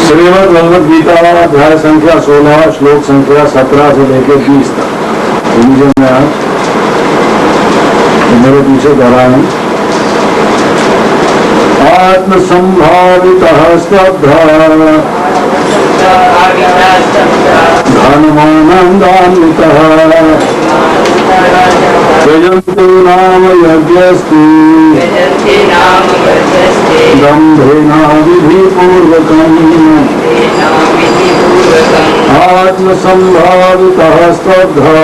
श्रीमद् भगवद गीता अध्याय संख्या 16 श्लोक संख्या 17 से लेकर 20 तक हिंदी में आप मेरे पीछे दोहराएं। आत्म संभावितः स्तब्धा धनमानन्दान्वितः यजन्ते नाम यज्ञस्ति दम्भेना विधिपूर्वकम् आत्मसंभावितः स्तब्धा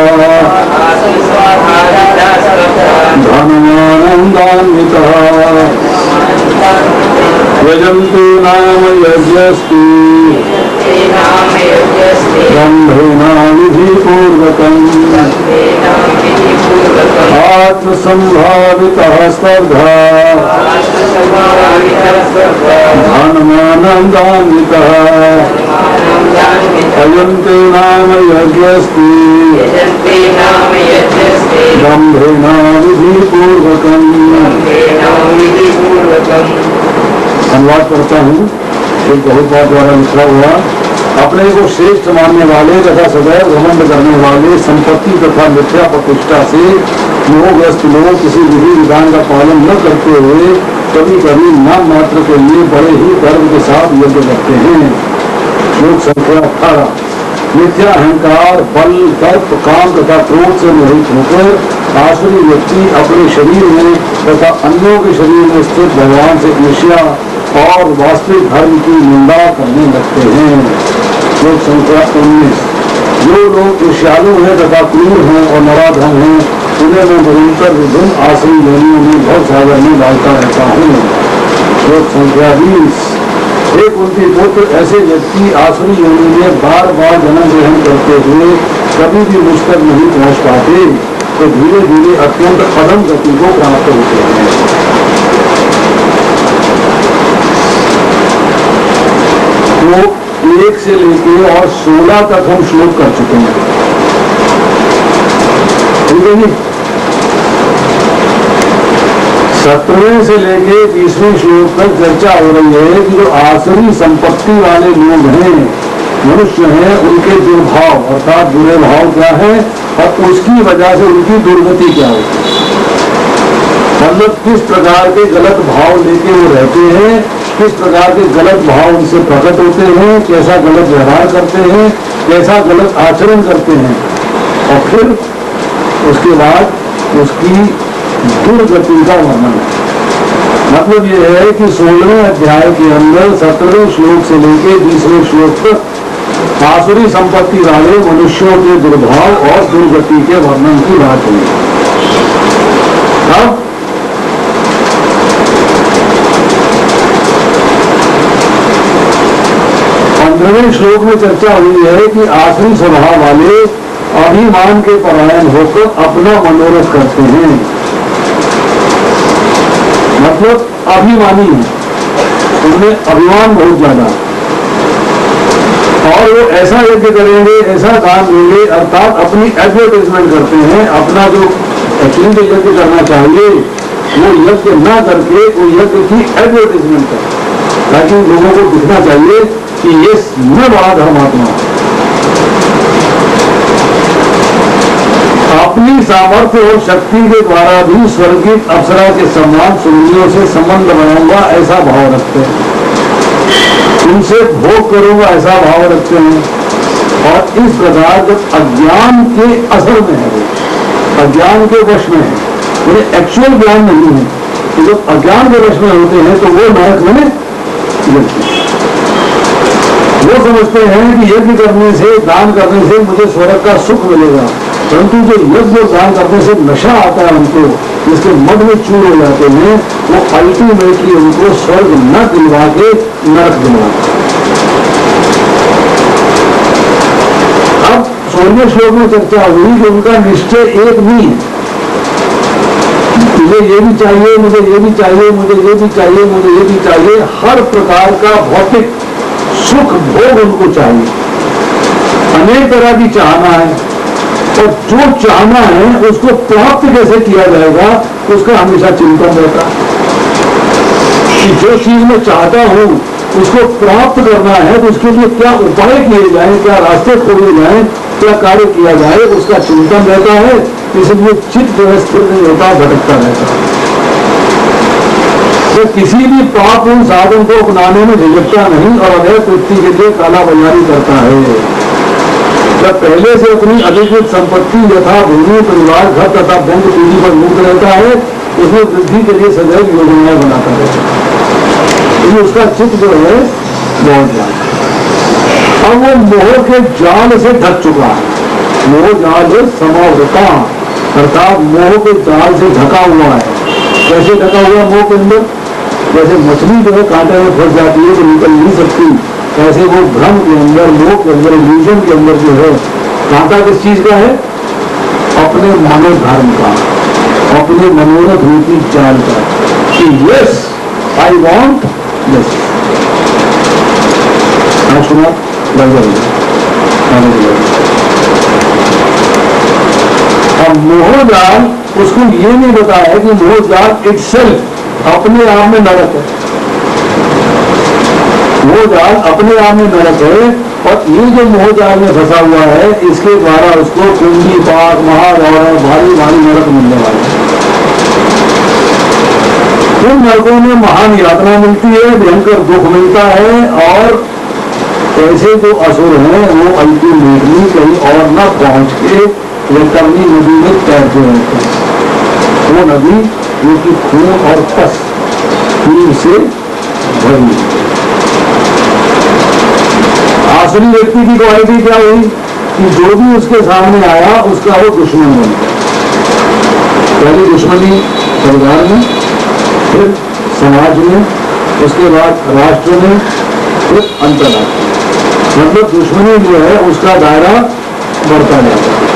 धनमानन्दान्वितः यजन्ते नाम यज्ञस्ति दम्भेना विधिपूर्वकम् आत्मसंभावितः स्तब्धा धनमानन्दान्वितः यजन्ते नाम यज्ञस्ति दम्भेना विधिपूर्वकम्। अनुवाद करता हूँ। एक बहुत बात द्वारा लिखा हुआ, अपने को श्रेष्ठ मानने वाले तथा सदैव घमंड करने वाले संपत्ति तथा मिथ्या प्रतिष्ठा से मोहग्रस्त लोग किसी विधि विधान का पालन न करते हुए कभी कभी नाम मात्र के लिए बड़े ही गर्व के साथ यज्ञ करते हैं। श्लोक संख्या 18। मिथ्या अहंकार, बल, दर्प, काम तथा क्रोध से मोहित होकर आसुरी व्यक्ति अपने शरीर में तथा अन्यों के शरीर में स्थित भगवान से ईर्ष्या और वास्तविक धर्म की निंदा करने लगते हैं। श्लोक संख्या 19। जो लोग ईर्ष्यालु हैं तथा क्रूर हैं और नराधम हैं, उन्हें मैं निरंतर विभिन्न आसुरी योनियों में बहुत सागर में डालता रहता हूँ। श्लोक संख्या 20। एक उनके पुत्र ऐसे व्यक्ति आसुरी योनि में बार बार जन्म ग्रहण करते हुए कभी भी मुझ तक नहीं पहुँच पाते, तो धीरे धीरे अत्यंत अधम गति को प्राप्त होते हैं। तो 1 से लेके और 16 तक हम श्लोक कर चुके हैं, ठीक है जी। 17वें से लेके 20वें श्लोक तक चर्चा हो रही है कि जो आसुरी संपत्ति वाले लोग हैं, मनुष्य हैं, उनके दुर्भाव अर्थात बुरे भाव क्या है और उसकी वजह से उनकी दुर्गति क्या होती है। मतलब किस प्रकार के गलत भाव लेके वो रहते हैं, किस प्रकार के गलत भाव उनसे प्रकट होते हैं, कैसा गलत व्यवहार करते हैं, कैसा गलत आचरण करते हैं, और फिर उसके बाद उसकी दुर्गति का वर्णन है। मतलब ये है कि 16वें अध्याय के अंदर 17वें श्लोक से लेकर 20वें श्लोक तक आसुरी संपत्ति वाले मनुष्यों के दुर्भाव और दुर्गति के वर्णन की बात हुई। अब 15वें श्लोक में चर्चा हुई है कि आसुरी स्वभाव वाले अभिमान के परायण होकर अपना मनोरथ करते हैं। मतलब अभिमानी है, उनमें अभिमान बहुत ज्यादा, और वो ऐसा यज्ञ करेंगे, ऐसा काम देंगे, अर्थात अपनी एडवर्टाइजमेंट करते हैं। अपना जो एक्चुअली जो यज्ञ करना चाहिए वो यज्ञ ना करके वो यज्ञ की एडवर्टाइजमेंट करें, ताकि लोगों को दिखना चाहिए कि ये मैं बड़ा धर्मात्मा। अपनी सामर्थ्य और शक्ति के द्वारा भी स्वर्गीय अप्सरा के सम्मान सुंदरियों से संबंध बनाऊंगा ऐसा भाव रखते हैं, उनसे भोग करूंगा ऐसा भाव रखते हैं। और इस प्रकार जब अज्ञान के असर में है, अज्ञान के वश में है, उन्हें एक्चुअल ज्ञान नहीं है, तो जब अज्ञान के वश में होते हैं तो वो नरक में गिरते हैं। वो समझते हैं कि यज्ञ करने से, दान करने से मुझे स्वर्ग का सुख मिलेगा, परंतु जो यज्ञ और दान करने से नशा आता है उनको, जिसके मद में चूर हो जाते हैं, वो अल्टीमेटली उनको स्वर्ग न दिलवा के नरक दिलवाते हैं। अब 16वें श्लोक में चर्चा हुई कि उनका निश्चय एक नहीं है। मुझे ये भी चाहिए, मुझे ये भी चाहिए, मुझे ये भी चाहिए, मुझे ये भी चाहिए, हर प्रकार का भौतिक सुख भोग उनको चाहिए, अनेक तरह की चाहना है, और जो चाहना है उसको प्राप्त कैसे किया जाएगा उसका हमेशा चिंतन रहता है कि जो चीज मैं चाहता हूं उसको प्राप्त करना है तो उसके लिए क्या उपाय किए जाए, क्या रास्ते खोले जाए, क्या कार्य किया जाए, उसका चिंतन रहता है। इसलिए चित्त जो है स्थिर नहीं होता, भटकता रहता है। तो किसी भी पाप उन साधन को अपनाने में झिझकता नहीं और अवैध वृत्ति के लिए काला बाजारी करता है। जब पहले से अपनी अधिकृत संपत्ति यथा भूमि, परिवार, घर तथा बंद पीढ़ी पर मुक्त रहता है, उसमें वृद्धि के लिए सदैव योजनाएं बनाता रहता है। उसका चित्त जो है बहुत ज्यादा, अब वो मोह के जाल से ढक चुका है। मोह जाल समावृता, अर्थात मोह के जाल से ढका हुआ है। कैसे ढका हुआ मोह के अंदर? जैसे मछली जो है कांटे में फंस जाती है तो निकल नहीं सकती, ऐसे वो भ्रम के अंदर, मोह के अंदर, इल्यूजन के अंदर जो है कांटा किस चीज का है? अपने मनोधर्म का, अपने मनोरथ रूपी जाल का कि यस आई वॉन्ट यस। सुना अब मोहजाल उसको ये नहीं बताया कि मोहजाल इटसेल्फ अपने आप में नरक है। मोहजाल अपने आप में नरक है और ये जो मोहजाल में फंसा हुआ है इसके द्वारा उसको कुंडी, पाक, महागौरव, भारी भारी नरक मिलने वाला है। उन नरकों में महान यातना मिलती है, भयंकर दुख मिलता है और ऐसे जो असुर हैं वो अल्टीमेटली कहीं और न पहुंच के वैतरणी नदी में तैरते रहते हैं। वो नदी जो कि खून और पस खून से भरी। आसुरी व्यक्ति की क्वालिटी क्या हुई कि जो भी उसके सामने आया उसका वो दुश्मन बन गया। पहली दुश्मनी परिवार में, फिर समाज में, उसके बाद राष्ट्र में, फिर अंतर्राष्ट्रीय। मतलब दुश्मनी जो है उसका दायरा बढ़ता जाता है।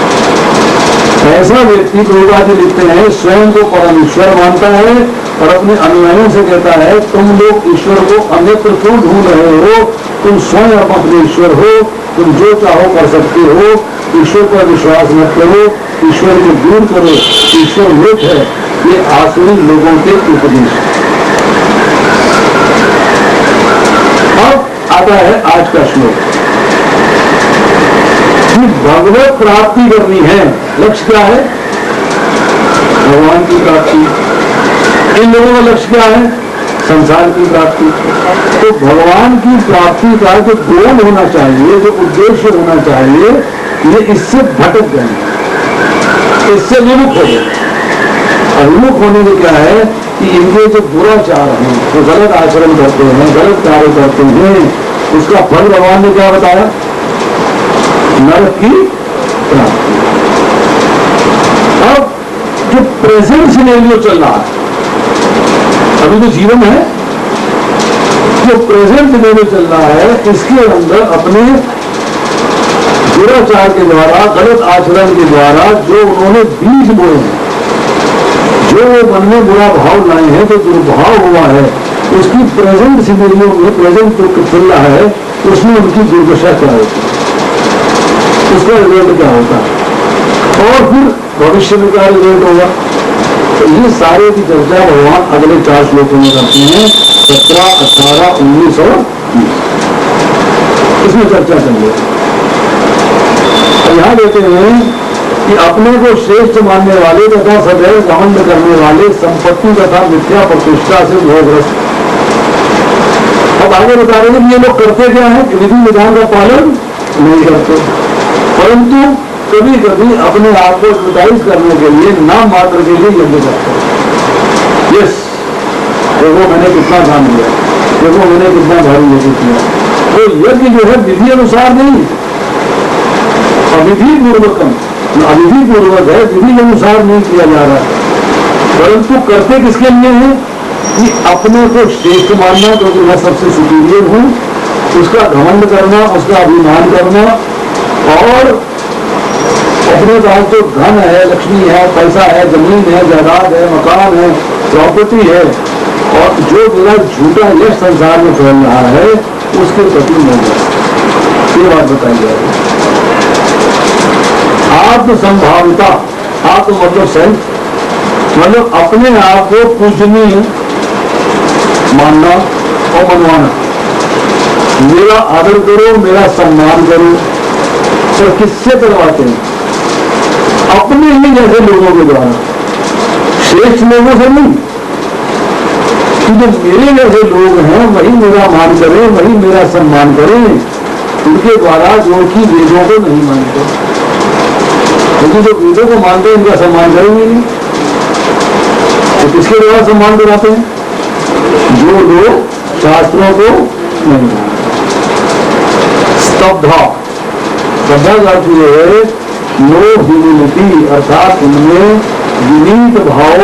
ऐसा व्यक्ति प्रभुपाद लिखते हैं स्वयं को परम ईश्वर मानता है और अपने अनुयायियों से कहता है तुम लोग ईश्वर को अन्यत्र क्यों ढूंढ रहे हो, तुम स्वयं अपने ईश्वर हो, तुम जो चाहो कर सकते हो, ईश्वर पर विश्वास मत करो, ईश्वर को दूर करो, ईश्वर मृत है। ये आसुरी लोगों के उपदेश। अब आता है आज का श्लोक कि भगवत प्राप्ति करनी है। लक्ष्य क्या है? भगवान की प्राप्ति। इन लोगों का लक्ष्य क्या है? संसार की प्राप्ति। तो भगवान की प्राप्ति का जो गोल होना चाहिए, जो उद्देश्य होना चाहिए, ये इससे भटक गए, इससे विमुख हो गए। और विमुख होने में क्या है कि इनके जो दुराचार हैं, जो गलत आचरण करते हैं, गलत कार्य करते हैं, उसका फल भगवान ने क्या बताया? नरक की प्राप्ति। अब जो प्रेजेंट सिनेरियो चल रहा है, अभी तो जीवन है, जो प्रेजेंट सिनेरियो चल रहा है इसके अंदर अपने दुराचार के द्वारा, गलत आचरण के द्वारा जो उन्होंने बीज बोए हैं, जो मन में बुरा भाव लाए हैं, जो दुर्भाव हुआ है, उसकी प्रेजेंट सिनेरियो में प्रेजेंट जो चल रहा है उसमें उनकी दुर्दशा क्या होती है, उसका रिजल्ट क्या होता है और फिर भविष्य में क्या रिजल्ट होगा। तो ये सारे की चर्चा भगवान अगले 4 श्लोकों में करते हैं, 17, 18, 19 और 20। इसमें चर्चा चल रही है। यहाँ देते हैं कि अपने को श्रेष्ठ मानने वाले तथा सदैव घमंड करने वाले संपत्ति तथा मिथ्या प्रतिष्ठा से मोहग्रस्त। अब आगे बता रहे हैं कि ये लोग करते क्या है? विधि विधान का पालन नहीं करते, परंतु कभी कभी अपने आप को एडवर्टाइज करने के लिए नाम मात्र के लिए यज्ञ करते हैं। यस, देखो मैंने कितना काम किया, देखो मैंने कितना भारी यज्ञ किया। तो यज्ञ जो है विधि अनुसार नहीं, अविधि पूर्वकम, अविधि पूर्वक है, विधि के अनुसार नहीं किया जा रहा, परंतु करते किसके लिए है कि अपने को श्रेष्ठ मानना, क्योंकि मैं सबसे सुपीरियर हूं, उसका घमंड करना, उसका अभिमान करना और अपने पास जो धन है, लक्ष्मी है, पैसा है, जमीन है, जायदाद है, मकान है, प्रॉपर्टी है और जो मेरा झूठा यश संसार में फैल रहा है उसके प्रति नहीं। ये बात बताई जा रही है। आत्म संभाविता, आत्म मतलब सेल्फ, मतलब अपने आप को पूजनीय मानना और मनवाना। मेरा आदर करो, मेरा सम्मान करो। तो किससे करवाते हैं? अपने ही जैसे लोगों के द्वारा, श्रेष्ठ लोगों से नहीं। कि जो मेरे जैसे लोग हैं वही मेरा मान करें, वही मेरा सम्मान करें, उनके द्वारा जो कि वेदों को नहीं मानते, क्योंकि जो वेदों को मानते हैं उनका सम्मान करेंगे नहीं। तो किसके द्वारा सम्मान कराते हैं? जो लोग शास्त्रों को नहीं मानते। स्तब्धा, श्रद्धा का अर्थ ये है नो ह्यूमिलिटी, अर्थात उनमें विनीत भाव,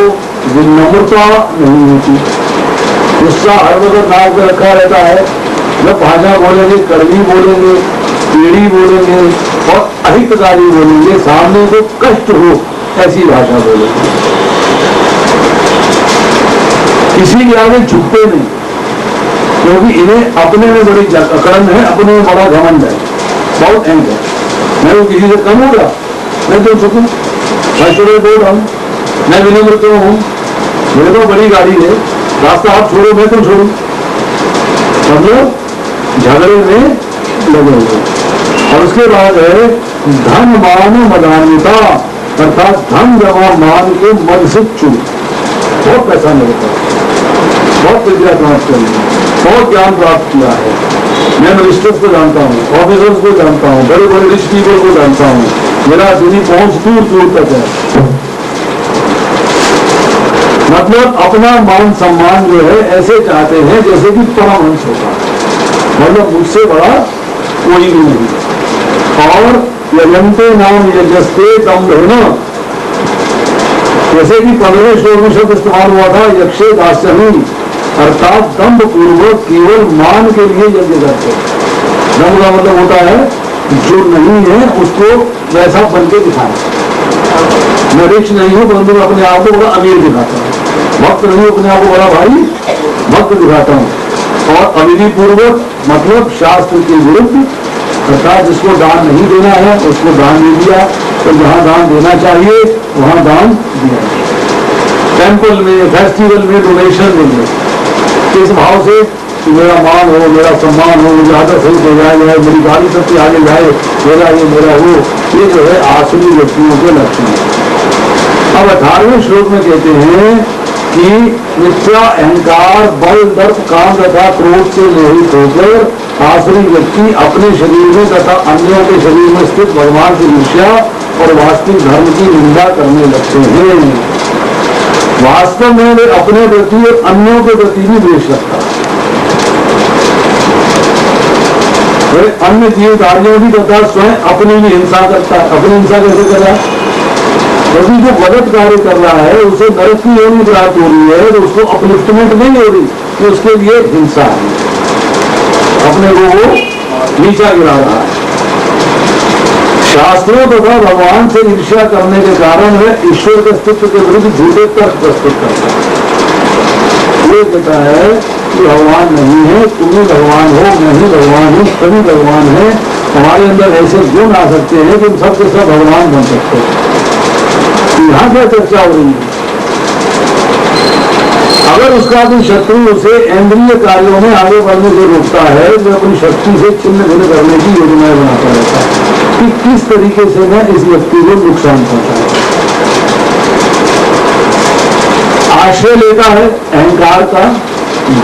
विनम्रता नहीं होती। गुस्सा हर वक्त नाक पे रखा रहता है, जब भाषा बोलेंगे कड़वी बोलेंगे, टेढ़ी बोलेंगे और अहितकारी बोलेंगे, सामने को कष्ट हो ऐसी भाषा बोलेंगे। किसी के आगे झुकते नहीं, क्योंकि इन्हें अपने में बड़ी अकड़न है, अपने में बड़ा घमंड है, बहुत अहम है। मैं वो किसी से कम होगा, मैं क्यों झुकूं, मैं छोड़े बोल रहा हूँ, मैं विनम्र क्यों हूँ, मेरे तो बड़ी गाड़ी है, रास्ता आप छोड़ो मैं क्यों छोड़ू। मतलब झगड़े में लगे हुए। और उसके बाद है धन मान मदान्यता, अर्थात धन जमा मान के मद से चूक। बहुत पैसा मिलता है, बहुत विद्या प्राप्त करी है, बहुत ज्ञान प्राप्त किया है, मैं मिनिस्टर्स को जानता हूँ, ऑफिसर्स को जानता हूँ, बड़े बड़े रिच पीपल को जानता हूँ, मेरा दिनी पहुंच दूर दूर तक है। मतलब अपना मान सम्मान जो है ऐसे चाहते हैं जैसे कि परमहंस होता है, मतलब मुझसे बड़ा कोई भी नहीं। और यजंते नाम यजस्ते दम्भेन, जैसे कि 15वें श्लोक में शब्द इस्तेमाल हुआ था यक्षे दास्यमी, अर्थात दम्भ पूर्वक केवल मान के लिए यज्ञ करते। दम्भ का मतलब होता है जो नहीं है उसको वैसा बन के दिखाना। मैं रिच नहीं हूं परंतु मैं अपने आप को बड़ा अमीर दिखाता हूँ, भक्त नहीं अपने आप को बड़ा भाई भक्त दिखाता हूँ। और अविधि पूर्वक मतलब शास्त्र के विरुद्ध, अर्थात जिसको दान नहीं देना है उसको दान नहीं दिया, तो जहां दान देना चाहिए वहां दान दिया। टेम्पल में फेस्टिवल में डोनेशन देंगे इस भाव से कि मेरा मान हो, मेरा सम्मान हो, मुझे आदर सही हो जाए, मेरी गाड़ी सबसे आगे जाए, मेरा ये मेरा वो, ये जो है आसुरी व्यक्तियों के लक्षण है। अब 18वें श्लोक में कहते हैं कि मिथ्या अहंकार बल दर्प काम तथा क्रोध से मोहित होकर आसुरी व्यक्ति अपने शरीर में तथा अन्यों के शरीर में स्थित भगवान की ईर्ष्या और वास्तविक धर्म की निंदा करने लगते हैं। वास्तव में वे अपने प्रति और अन्यों के प्रति भी द्वेष रखता है, वे अन्य जीवधारियों भी तथा स्वयं अपनी भी हिंसा करता है। अपनी हिंसा कैसे कर रहा है? यदि जो गलत कार्य कर रहा है उसे नरक की योनि प्राप्त हो रही है तो उसको अपलिफ्टमेंट नहीं हो रही, तो उसके लिए हिंसा है, अपने को वो नीचा गिरा रहा है। शास्त्रों तथा भगवान से ईर्ष्या करने के कारण वह ईश्वर के अस्तित्व के विरुद्ध झूठे तर्क प्रस्तुत करता है। वो कहता है कि भगवान नहीं है, तुम ही भगवान हो, मैं ही भगवान हूँ, सभी भगवान है, हमारे अंदर ऐसे गुण आ सकते हैं कि हम सबके सब भगवान बन सकते हैं। यहाँ क्या चर्चा हो रही है? अगर उसका कोई शत्रु उसे इंद्रिय कार्यों में आगे बढ़ने से रोकता है तो अपनी शक्ति से छिन्न भिन्न करने की योजनाएं बनाता रहता है कि किस तरीके से मैं इस व्यक्ति को नुकसान पहुंचाऊं। आश्रय लेता है अहंकार का,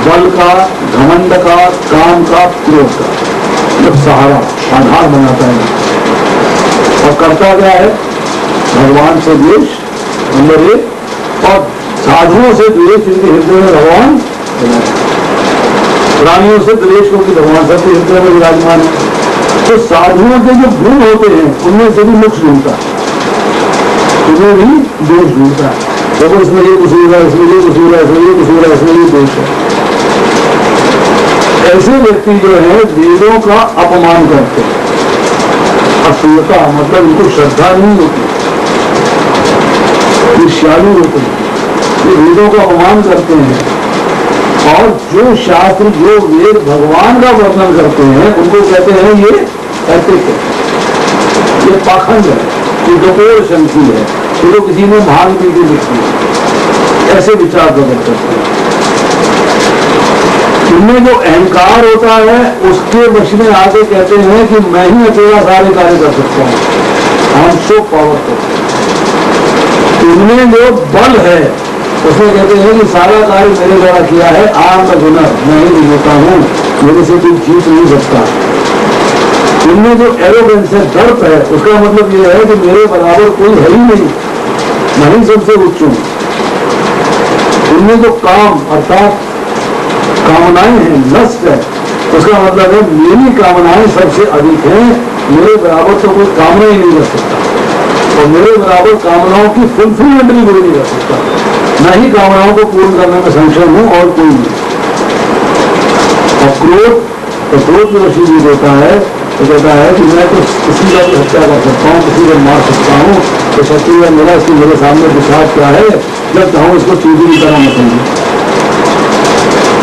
बल का, घमंड का, काम का, क्रोध का, जब सहारा आधार बनाता है। और करता क्या है? भगवान से द्वेष नंबर 1 और साधुओं से द्वेष, जिनके हृदय में भगवान, प्राणियों से द्वेष क्योंकि भगवान सबके हृदय में विराजमान है। तो साधुओं के जो गुण होते हैं उनमें से भी मोक्ष ढूंढता है, उन्हें भी दोष ढूंढता है। देखो इसमें ये कसूर है, इसमें ये कसूर है, इसमें ये कसूर है, इसमें ये दोष है। ऐसे व्यक्ति जो है वेदों का अपमान करते हैं। असूयता मतलब इनको श्रद्धा नहीं होती, ईर्ष्यालु होते हैं, ये वेदों का अपमान करते हैं। और जो शास्त्र, जो वेद भगवान का वर्णन करते हैं उनको कहते हैं ये ऐतिक है, ये पाखंड है, ये डकोर शंकी है, ये तो किसी ने भांग पी के लिखी है, ऐसे विचार प्रकट करते हैं। इनमें जो अहंकार होता है उसके वश में आके कहते हैं कि मैं ही अकेला सारे कार्य कर सकता हूं, आई एम सो पावरफुल। इनमें जो बल है उसमें कहते हैं कि सारा कार्य मेरे द्वारा किया है, आई एम द विनर, मैं ही विजेता हूं, मेरे से कोई जीत नहीं सकता। इनमें जो एरोगेंस है, दर्प है, उसका मतलब यह है कि मेरे बराबर कोई है ही नहीं, मैं ही सबसे उच्च हूं। इनमें जो काम अर्थात कामनाएं हैं, लस्ट है, उसका मतलब है मेरी कामनाएं सबसे अधिक हैं, मेरे बराबर तो कोई कामना ही नहीं कर सकता और मेरे बराबर कामनाओं की फुलफिलमेंट भी कोई नहीं कर सकता। मैं ही कामनाओं को पूर्ण करने में सक्षम हूं और कोई नहीं। और क्रोध, तो क्रोध जो वशील होता है तो कहता है कि मैं तो किसी का भी हत्या कर सकता हूँ, किसी को मार सकता हूँ, तो शत्रु है मेरा, इसकी मेरे सामने विश्वास क्या है, जब चाहूँ इसको चीटी की तरह मत समझो।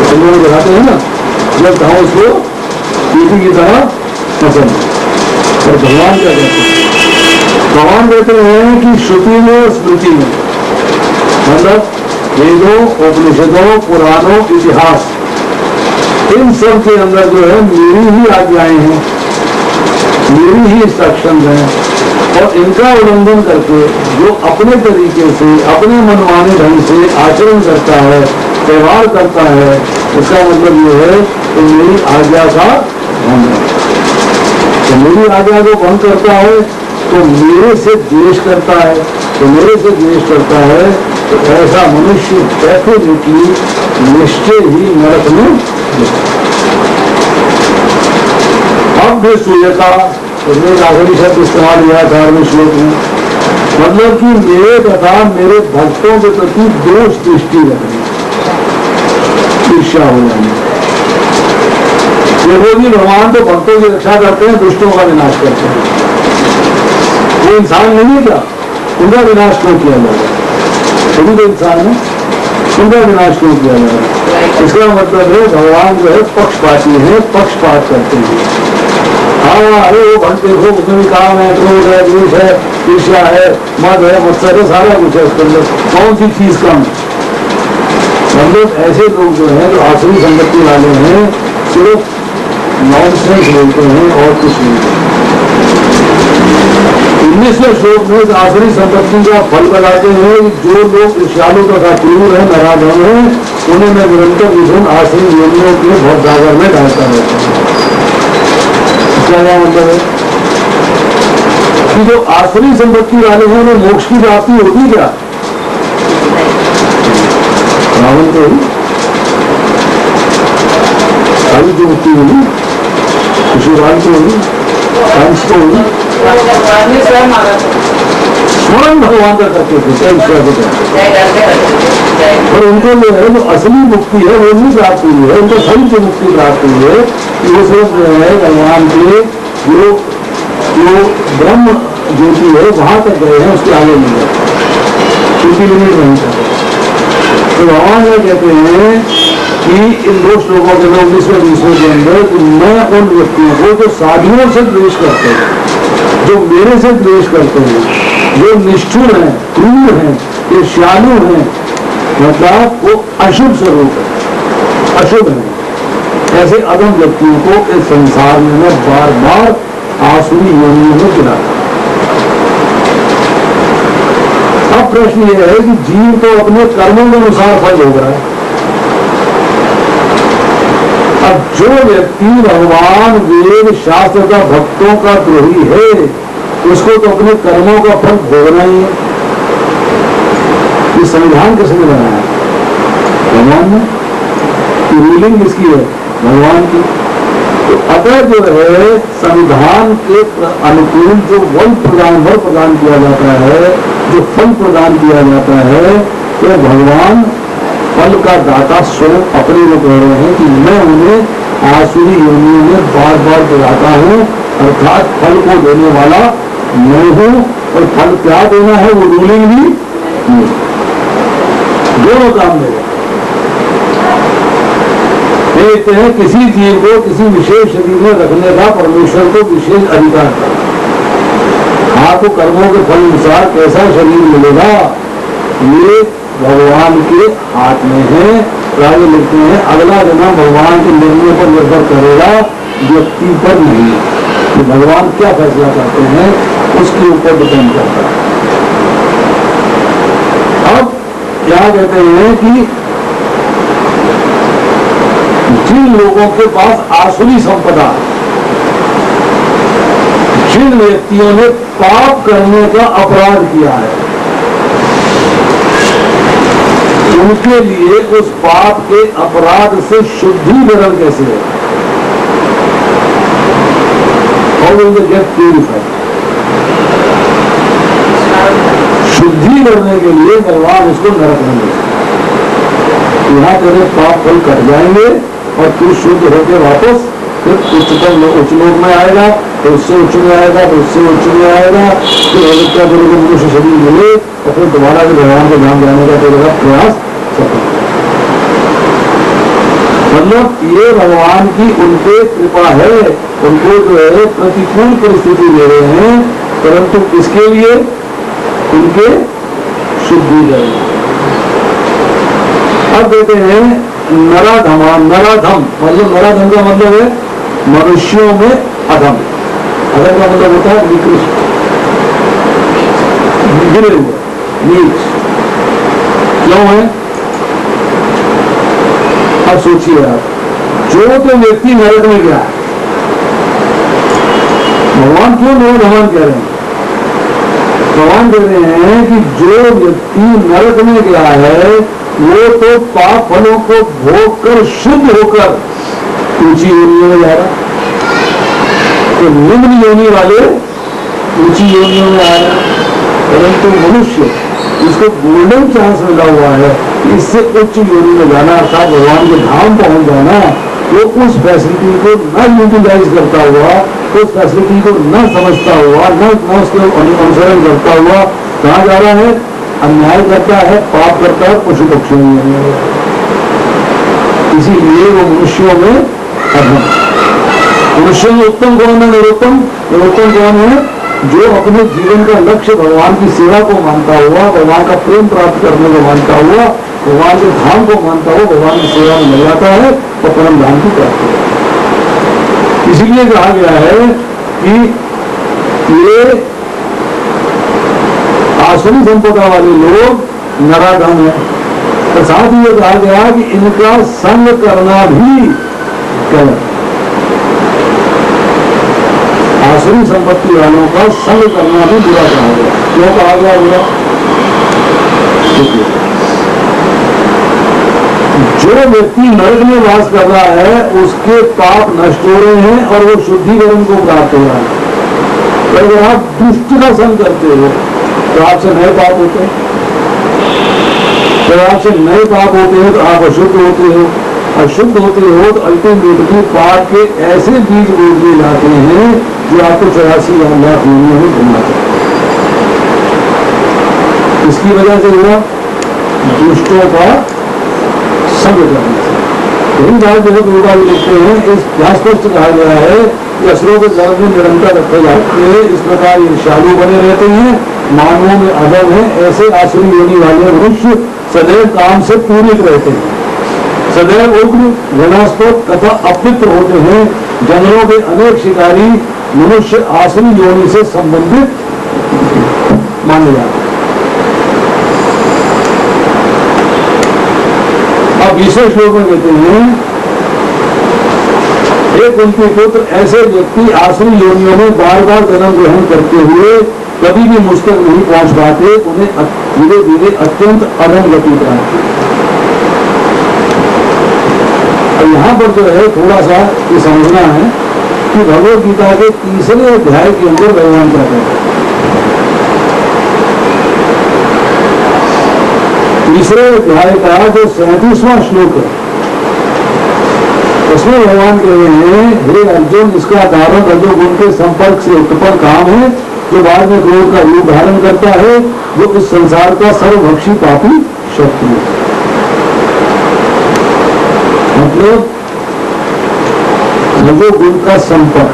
तो लोग बताते हैं ना, जब चाहूँ इसको चीटी की तरह मत समझो। और भगवान क्या कहते हैं? भगवान कहते हैं कि श्रुति में स्मृति में, मतलब वेदों, उपनिषदों, पुराणों, इतिहास, इन सब के अंदर जो है मेरी ही आज्ञाएं हैं, मेरी ही इंस्ट्रक्शन हैं, और इनका उल्लंघन करके जो अपने तरीके से, अपने मनमाने ढंग से आचरण करता है, व्यवहार करता है, इसका मतलब ये है कि मेरी आज्ञा का भंग है। तो मेरी आज्ञा को भंग करता है तो मेरे से द्वेष करता है, तो मेरे से द्वेष करता है तो ऐसा मनुष्य डेफिनेटली निश्चय ही नरक में। अब भी सूर्यता, उसने एक आखिरी शब्द इस्तेमाल किया 4वें श्लोक में, मतलब कि मेरे तथा मेरे भक्तों के प्रति दोष दृष्टि रखनी, ईर्ष्या हो जानी। योगी भगवान तो भक्तों की रक्षा करते हैं, दुष्टों का विनाश करते हैं। वो इंसान नहीं है क्या? उनका विनाश क्यों किया जा रहा है? सभी तो इंसान है, उनका विनाश क्यों किया जा रहा है? इसका मतलब है भगवान जो है पक्षपाती है, पक्षपात करते हैं। हाँ, अरे वो भक्त देखो, उसमें भी काम है, क्रोध है, द्वेष है, ईर्ष्या है, मद है, मत्सर है, सारा कुछ है उसके अंदर, कौन सी चीज कम? मतलब ऐसे लोग जो है जो आसुरी संगति वाले हैं, सिर्फ नॉनसेंस बोलते हैं और कुछ नहीं। 19वें श्लोक में इस आसुरी संपत्ति का फल बताते हैं कि जो लोग ईर्ष्यालु तथा क्रूर है, नराधम है, उन्हें मैं निरंतर विभिन्न आसुरी योनियों के बहुत जागर में डालता रहता हूँ। क्या मतलब है कि जो आसुरी संपत्ति वाले हैं उन्हें मोक्ष की प्राप्ति होती क्या? रावण तो ही अभी जो मुक्ति हुई, शिशुपाल को हुई, कंस को हुई, स्वयं भगवान का करते थे, क्या ईश्वर को। और उनको जो है जो असली मुक्ति है वो नहीं प्राप्त हुई है, उनको सही जो मुक्ति प्राप्त हुई है वो सिर्फ जो है भगवान के जो ब्रह्म ज्योति है वहां तक गए हैं, उसके आगे नहीं गए, क्योंकि लिमिट नहीं कर। तो भगवान ये कहते हैं कि इन 2 श्लोकों के 19वें 20वें के अंदर कि मैं उन व्यक्तियों को जो साधुओं से द्वेष करते हैं, जो मेरे से द्वेष करते हैं, जो निष्ठुर हैं, क्रूर हैं, ईर्ष्यालु हैं, मतलब वो अशुभ स्वरूप है, अशुभ है, ऐसे अदम व्यक्तियों को इस संसार में मैं बार बार आसुरी योनियों में गिराता। अब प्रश्न यह है कि जीव तो अपने कर्मों के अनुसार फल भोग रहा है। अब जो व्यक्ति भगवान, वेद, शास्त्र का, भक्तों का द्रोही है, उसको तो अपने कर्मों का फल भोगना ही है। ये संविधान किसने बनाया? भगवान ने। रूलिंग किसकी है? भगवान की। तो अतः जो है संविधान के अनुकूल जो वन प्रदान किया जाता है, जो फल प्रदान किया जाता है, तो भगवान फल का दाता स्वयं अपने को कह रहे हैं कि मैं उन्हें आसुरी योनियों में बार बार गिराता हूँ, अर्थात फल को देने वाला मैं हूँ, और फल क्या देना है वो रूलिंग भी दोनों काम देगा। देखते हैं किसी जीव को किसी विशेष शरीर में रखने का परमेश्वर को विशेष अधिकार था। हाँ, तो कर्मों के फल अनुसार कैसा शरीर मिलेगा ये भगवान के हाथ में है, राजे लिखते हैं अगला जन्म भगवान के निर्णय पर निर्भर करेगा, व्यक्ति पर नहीं। कि भगवान क्या फैसला करते हैं उसके ऊपर डिपेंड करता है। अब क्या कहते हैं कि जिन लोगों के पास आसुरी संपदा, जिन व्यक्तियों ने पाप करने का अपराध किया है, उनके लिए उस पाप के अपराध से शुद्धिकरण कैसे है? How will they get purified? शुद्धि करने के लिए भगवान उसको नरक में ले, यहाँ तेरे पाप फल कट जाएंगे और तू शुद्ध होकर वापस फिर उच्चतम उच्च लोक में आएगा, तो उससे उच्च में आएगा, तो उससे उच्च में आएगा, फिर हो सकता है तेरे को मनुष्य शरीर मिले और फिर दोबारा भी भगवान के धाम जाने का तेरे प्रयास सफल। मतलब ये भगवान की उनपे कृपा है, उनको जो है प्रतिकूल परिस्थिति दे रहे हैं, परंतु किसके लिए? उनके शुद्धिकरण। अब देते हैं नराधम। नराधम मतलब नराधम का मतलब है मनुष्यों में अधम। अधम का मतलब होता है निकृष्ट, गिरे हुए, नीच। क्यों है? अब सोचिए आप, जो तो व्यक्ति नरक में गया, भगवान क्यों नराधम कह रहे हैं? भगवान कह रहे हैं कि जो व्यक्ति नरक में गया है वो तो पाप फलों को भोग कर शुद्ध होकर ऊंची योनियों में जा रहा, तो निम्न योनि वाले ऊंची योनियों में आ रहे हैं। परंतु मनुष्य जिसको गोल्डन चांस मिला हुआ है इससे उच्च योनि में जाना, अर्थात भगवान के धाम पहुंच जाना, वो उस फैसिलिटी को न यूटिलाइज करता हुआ, उस फैसिलिटी को न समझता हुआ, न उसके अनुसरण करता हुआ कहाँ जा रहा है? अन्याय करता है, पाप करता है, पशु पक्षियों में। इसीलिए वो मनुष्यों में अधम। मनुष्यों में उत्तम कौन है? नरोत्तम। नरोत्तम कौन है? जो अपने जीवन का लक्ष्य भगवान की सेवा को मानता हुआ, भगवान का प्रेम प्राप्त करने को मानता हुआ, भगवान के धाम को मानता हुआ भगवान की सेवा में लग जाता है और परम धाम की प्राप्ति है। इसीलिए कहा गया है कि ये आसुरी संपदा वाले लोग नराधम है। और साथ ही ये कहा गया कि इनका संग करना भी गलत। आसुरी संपत्ति वालों का संग करना भी बुरा कहा गया। क्यों कहा गया बुरा? जो व्यक्ति नरक में वास कर रहा है उसके पाप नष्ट हो रहे हैं और वो शुद्धिकरण को प्राप्त हो रहा है। तो अगर आप दुष्ट का संग करते हो तो आपसे नए पाप होते हैं, जब आपसे नए पाप होते हैं तो आप अशुद्ध होते हो, अशुद्ध होते हो तो अल्टीमेटली पाप के ऐसे बीज बोल दिए जाते हैं जो आपको 84 लाख योनियों में घूमना चाहिए। इसकी वजह से हुआ दुष्टों का संग करना चाहिए। यही बात जो है गुरुबा लिखते हैं, इस स्पष्ट कहा गया है कि असुरों के गर्भ में निरंतर रखे जाते हैं, इस प्रकार ईर्ष्यालु बने रहते हैं, मानवों में अधम है, ऐसे आसुरी योनि वाले मनुष्य सदैव काम से पूरित रहते हैं, सदैव उग्र घृणास्पद तथा अपवित्र होते हैं। जंगलों के अनेक शिकारी मनुष्य आसुरी योनि से संबंधित माने जाते हैं। अब विशेष श्लोक में कहते हैं, एक उनके पुत्र ऐसे व्यक्ति आसुरी योनियों में बार बार जन्म ग्रहण करते हुए कभी भी मुझ तक नहीं पहुंच पाते, उन्हें धीरे धीरे अत्यंत अधम गति प्राप्त। और यहाँ पर जो है थोड़ा सा ये समझना है कि भगवद गीता के तीसरे अध्याय के अंदर भगवान क्या कहते हैं। तीसरे अध्याय का जो 37वां श्लोक है उसमें भगवान कह रहे हैं, हे अर्जुन, इसका कारण रजोगुण के संपर्क से उत्पन्न काम है जो बाद में क्रोध का रूप धारण करता है, जो इस संसार का सर्वभक्षी पापी शत्रु है। मतलब रजोगुण का संपर्क।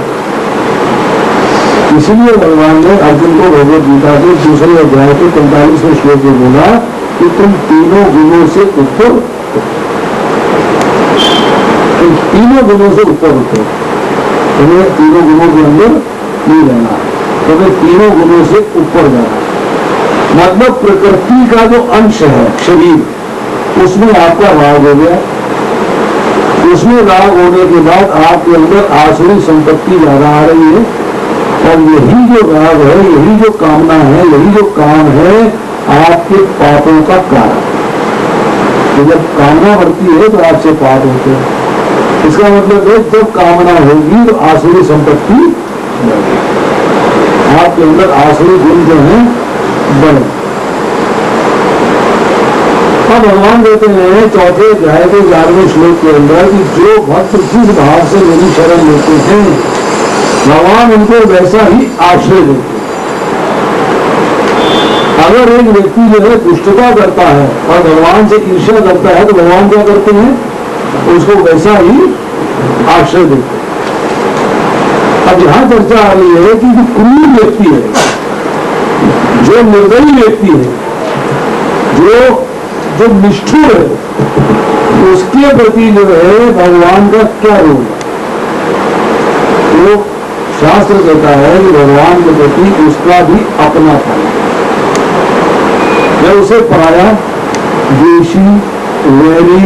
इसलिए भगवान ने अर्जुन को भगवद गीता के दूसरे अध्याय के 45वें श्लोक में बोला कि तुम तीनों गुणों से ऊपर। इन तीनों गुणों से ऊपर उठो। तुम्हें तीनों गुणों के अंदर नहीं रहना, तुम्हें तीनों गुणों से ऊपर जाना। मतलब प्रकृति का जो अंश है शरीर, उसमें आपका राग हो गया। उसमें राग होने के बाद आपके अंदर आसुरी संपत्ति ज्यादा आ रही है, और यही जो राग है, यही जो कामना है, यही जो काम है आपके पापों का कारण। तो जब कामना बढ़ती है तो आपसे पाप होते हैं। इसका मतलब है जब कामना होगी तो आसुरी संपत्ति बढ़ेगी, आपके अंदर आसुरी गुण जो है बढ़े। अब भगवान कहते हैं चौथे अध्याय के 11वें श्लोक के अंदर कि जो भक्त जिस भाव से मेरी शरण लेते हैं भगवान उनको वैसा ही आश्रय देते हैं। अगर एक व्यक्ति जो है दुष्टता करता है और भगवान से ईर्ष्या करता है तो भगवान क्या करते हैं, उसको वैसा ही आश्रय देते हैं। अब यहां चर्चा आ रही है कि जो क्रूर व्यक्ति है, जो निर्दयी व्यक्ति है, जो निष्ठुर है, उसके प्रति जो है भगवान का क्या रोल है। तो शास्त्र कहता है कि भगवान के प्रति उसका भी अपना था। जब उसे पराया द्वेषी वैरी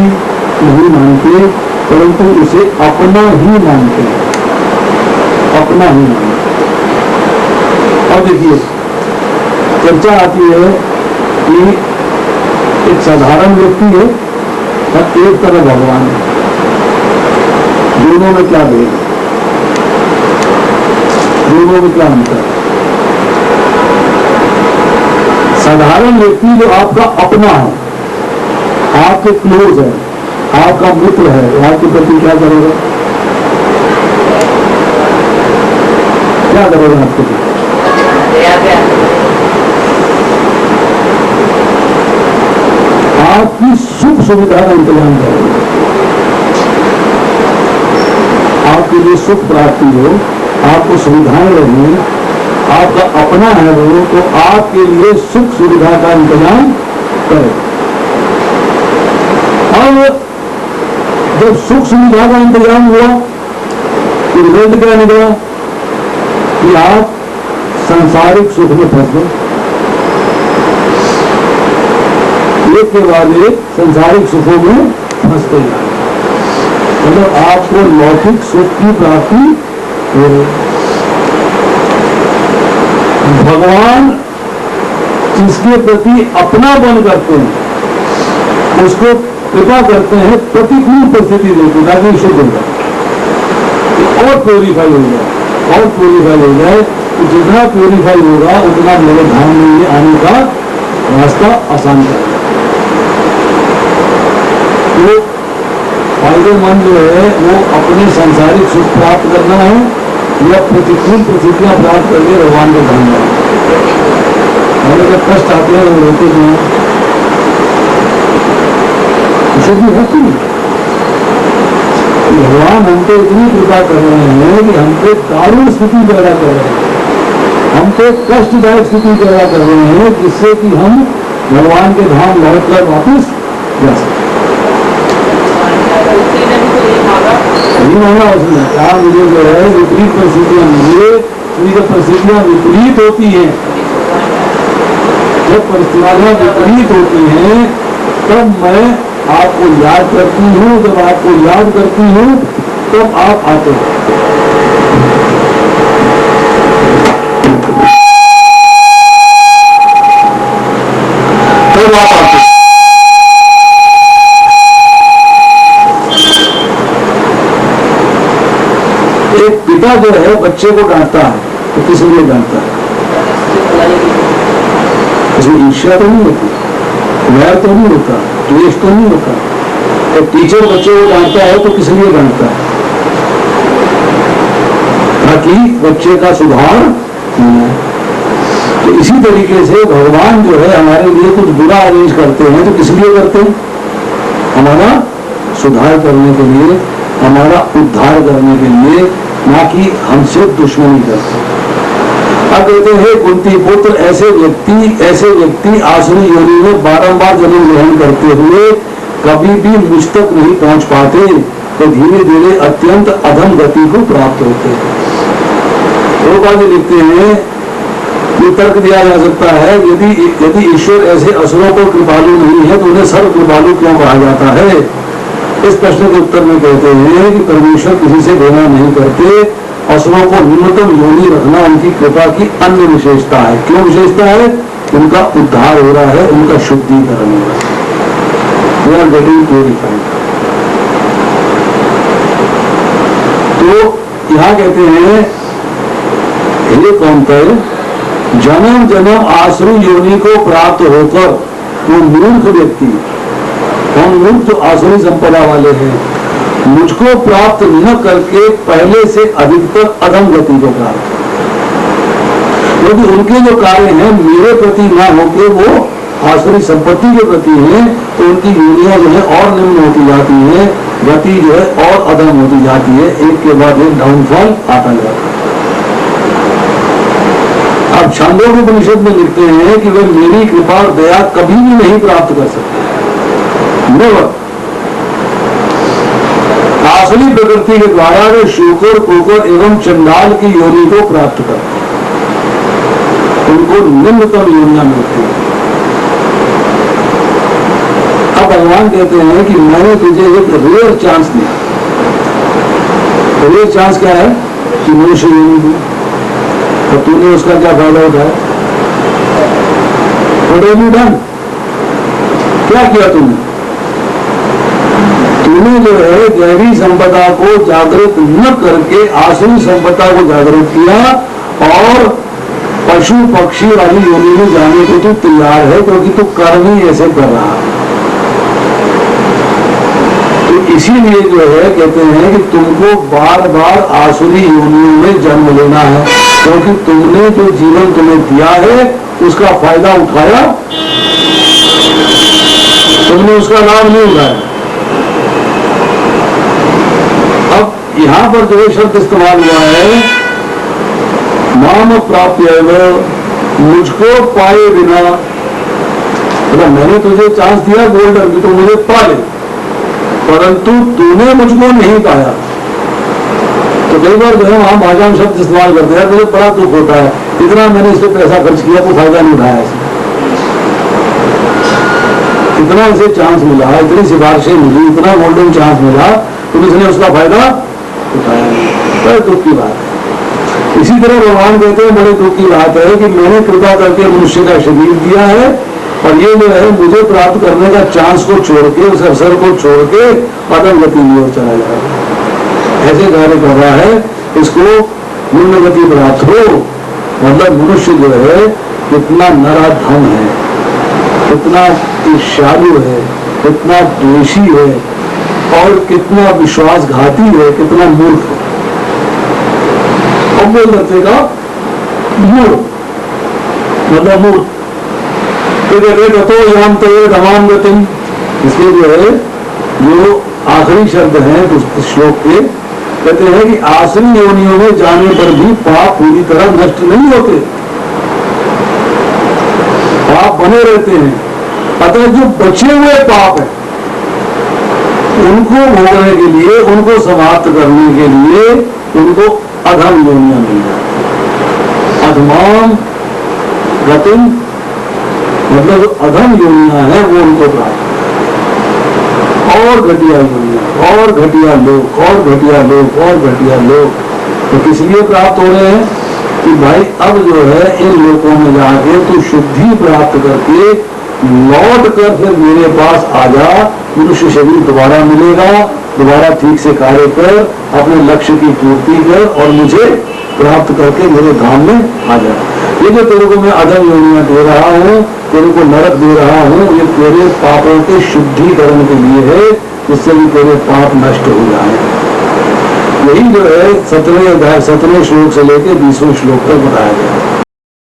नहीं मानते, परंतु उसे अपना ही मानते हैं, अपना ही मानते। अब देखिए चर्चा आती है कि एक साधारण व्यक्ति है और एक तरह भगवान है, दोनों में क्या भेद, दोनों में क्या अंतर। साधारण व्यक्ति जो आपका अपना है, आपके क्लोज है, आपका मित्र है, आपके प्रति क्या करेगा, क्या करेगा आपके प्रति, आपकी सुख सुविधा का इंतजाम करेगा, आपके लिए सुख प्राप्ति हो, आपको सुविधाएं रहे, आपका अपना है वो, तो आपके लिए सुख सुविधा का इंतजाम करे। अब जब सुख सुविधा का इंतजाम हुआ तो रिजल्ट क्या निकला कि आप सांसारिक सुख में फंस गए। एक के बाद एक संसारिक सुखों में फंसते जाए, मतलब आपको लौकिक सुख की प्राप्ति हो रही। भगवान जिसके प्रति अपनापन करते हैं उसको कृपा करते हैं प्रतिकूल परिस्थिति देते ताकि शुद्ध हो जाए और प्योरीफाई हो जाए, और प्योरीफाई हो जाए। तो जितना प्योरीफाई होगा उतना मेरे धाम में आने का रास्ता आसान करेगा। तो फायदेमंद जो है वो अपने सांसारिक सुख प्राप्त करना है या प्रतिकूल परिस्थितियां प्राप्त करके भगवान को धाम जाना। हमें जब कष्ट आते हैं वो रोते हैं, उसे भी होती है। भगवान हमको इतनी कृपा कर रहे हैं कि हमको दारुण स्थिति पैदा कर रहे हैं, हमको कष्टदायक स्थिति पैदा कर रहे हैं जिससे कि हम भगवान के धाम लौट कर वापिस जा सकते। नहीं मांगा उसने, कहा मुझे जो है विपरीत परिस्थितियां मिले। जब परिस्थितियां विपरीत होती हैं, जब परिस्थितियां विपरीत होती हैं तब मैं आपको याद करती हूँ, जब आपको याद करती हूँ तब आप आते हैं। तब आप आते हैं। एक पिता जो है बच्चे को डांटता है तो किस लिए डांटता है, इसमें ईर्ष्या तो नहीं होती, वैर तो नहीं होता, द्वेष तो नहीं होता। तो टीचर बच्चे को डांटता है तो किस लिए डांटता है, ताकि बच्चे का सुधार हो। तो इसी तरीके से भगवान जो है हमारे लिए कुछ बुरा आदेश करते हैं तो किस लिए करते हैं, हमारा सुधार करने के लिए, हमारा उद्धार करने के लिए, ना कि हमसे दुश्मनी करते। अब कहते हैं कुंती पुत्र ऐसे व्यक्ति आसुरी योनि में बारंबार जन्म ग्रहण करते हुए कभी भी मुझ तक नहीं पहुंच पाते, तो धीरे धीरे अत्यंत अधम गति को प्राप्त होते हैं। प्रभुपाद जी लिखते हैं, ये तर्क दिया जा सकता है, यदि ईश्वर ऐसे असुरों पर कृपालु नहीं है तो उन्हें सर्व कृपालु क्यों कहा जाता है? इस प्रश्न के उत्तर में कहते हैं कि परमेश्वर किसी से भेदा नहीं करते, असुरों को न्यूनतम योनि रखना उनकी कृपा की अन्य विशेषता है। क्यों विशेषता है? उनका उद्धार हो रहा है, उनका शुद्धिकरण हो रहा है, they are getting purified। तो यहाँ कहते हैं, हे कौंतेय, जन्म जन्म आसुरी योनि को प्राप्त होकर वो मूर्ख व्यक्ति, हम मूर्ख जो आसुरी संपदा वाले हैं, मुझको प्राप्त न करके पहले से अधिकतर अधम गति को प्राप्त, क्योंकि उनके जो कार्य हैं मेरे प्रति न होके वो आसुरी संपत्ति के प्रति हैं, तो उनकी योनियां जो है और निम्न होती जाती है, गति जो है और अधम होती जाती है, एक के बाद एक डाउनफॉल आता जाता है। अब छांदोग्य उपनिषद में लिखते हैं कि वे मेरी कृपा और दया कभी भी नहीं प्राप्त कर सकते, नेवर। आसुरी प्रकृति के द्वारा वे शूकर, कुकर एवं चंडाल की योनि को प्राप्त करते हैं, उनको निम्नतम योनियां मिलती है। अब भगवान कहते हैं कि मैंने तुझे एक रेयर चांस दिया। रेयर चांस क्या है? कि मनुष्य योनि दी, तो तूने उसका क्या फायदा उठाया? What have you done? क्या किया तुमने? तूने जो है गहरी संपदा को जागृत न करके आसुरी संपदा को जागृत किया, और पशु पक्षी वाली योनि में जाने को तू तैयार है, क्योंकि तू कर्म ही ऐसे कर रहा है। तो इसीलिए जो है कहते हैं कि तुमको बार बार आसुरी योनियों में जन्म लेना है, क्योंकि तुमने जो जीवन तुम्हें दिया है उसका फायदा उठाया, तुमने उसका लाभ नहीं उठाया। अब यहां पर जो शब्द इस्तेमाल हुआ है, माम प्राप्य, मुझको पाए बिना, मतलब मैंने तुझे चांस दिया गोल्डन की, तो मुझे पा ले, परंतु तूने मुझको नहीं पाया। तो कई बार जो है वहां भाषा में शब्द इस्तेमाल करते हैं, मुझे बड़ा दुख होता है, इतना मैंने इस पर पैसा खर्च किया, कोई फायदा नहीं उठाया इसे, इतना इसे चांस मिला, इतनी सिफारिशें मिली, इतना गोल्डन चांस मिला, तो इसने उसका फायदा उठाया नहीं। बड़े दुख की बात है। इसी तरह भगवान कहते हैं, बड़े दुख की बात है कि मैंने कृपा करके मनुष्य का शरीर दिया है, और ये जो है मुझे प्राप्त करने का चांस को छोड़ के, उस अवसर को छोड़ के अधम गति की ओर चला जाएगा, ऐसे कार्य कर रहा है। इसको निम्न गति प्राप्त हो, मतलब मनुष्य जो है कितना नराधम है, कितना ईर्ष्यालु है, कितना द्वेषी है, और कितना विश्वासघाती है, कितना मूर्ख है। अब बोल सकते का मूर्ख मतलब मूर्ख, तो याम तो धमान गति, इसमें जो है जो आखिरी शब्द है उस श्लोक के, कहते हैं कि आसुरी योनियों में जाने पर भी पाप पूरी तरह नष्ट नहीं होते, पाप बने रहते हैं। अतः जो बचे हुए पाप है उनको भोगने के लिए, उनको समाप्त करने के लिए उनको अधम योनियां मिल जाती, अधमान गतिम, मतलब जो अधम योनियां है वो उनको प्राप्त, और घटिया योनियां, और घटिया लोग, और घटिया लोग, और घटिया लोग। तो किस लिए प्राप्त हो रहे हैं कि भाई अब जो है इन लोगों में जाके तू शुद्धि प्राप्त करके लौट कर फिर मेरे पास आ जा, मनुष्य शरीर दोबारा मिलेगा, दोबारा ठीक से कार्य कर, अपने लक्ष्य की पूर्ति कर, और मुझे प्राप्त करके मेरे धाम में आ जा। ये जो तेरे को मैं अधम योनियां दे रहा हूँ, तेरे को नरक दे रहा हूँ, ये तेरे पापों के शुद्धिकरण के लिए है, जिससे भी तेरे पाप नष्ट हो जाए। यही जो है 17वें श्लोक से लेकर 20वें श्लोक तक बताया गया है।